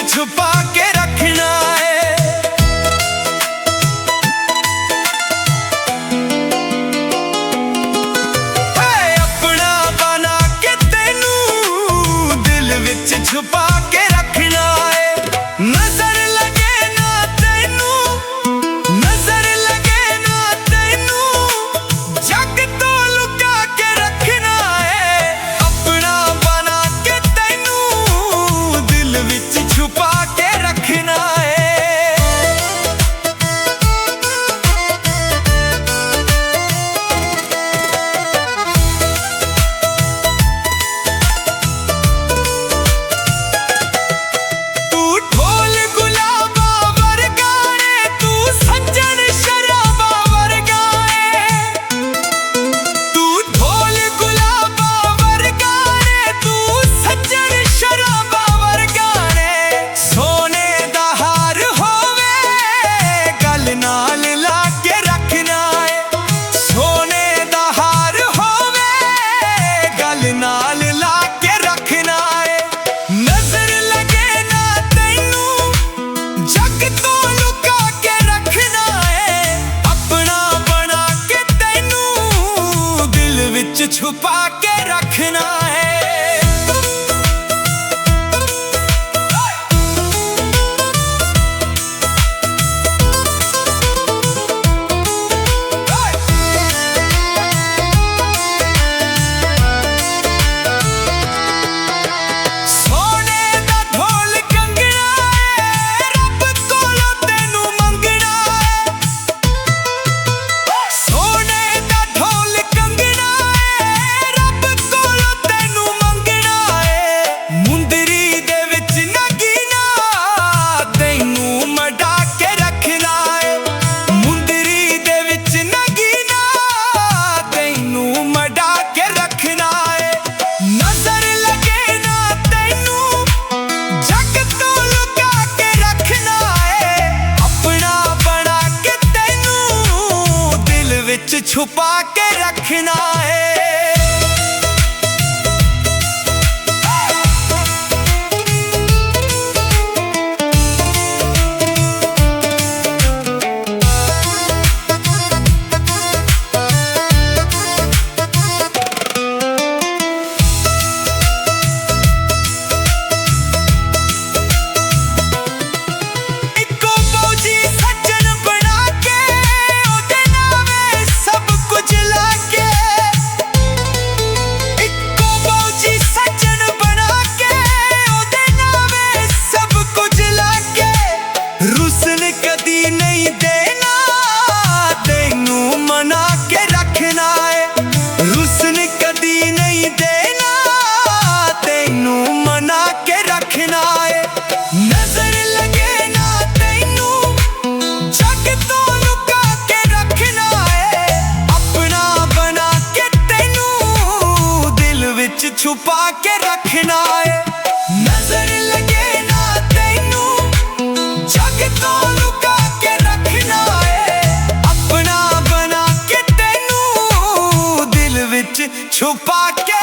छुपा के रखना है। अपना बना के तेनू दिल विच छुपा के रखना है। नजर लगे ना तेनू, नजर लगे ना तेनू, जग तो लुका के रखना है। अपना बना के तेनू दिल विच छुपा के रखना है। नाल ला के रखना है। नजर लगे ना तेनू, जग तो लुका के रखना है। अपना बना के तेनू दिल विच छुपा के रखना है। छुपा के रखना है। कदी नहीं देना तेनू मना के रखना है। रुसन कदी नहीं देना तेनू मना के रखना है। नजर लगे ना तेनू, जग तो लुका के रखना है। अपना बना के तेनू दिल विच छुपा के रखना है। नजर लगे ना तेनू, जग तो लुका के रखना है। अपना बना के तेनू दिल विच छुपा के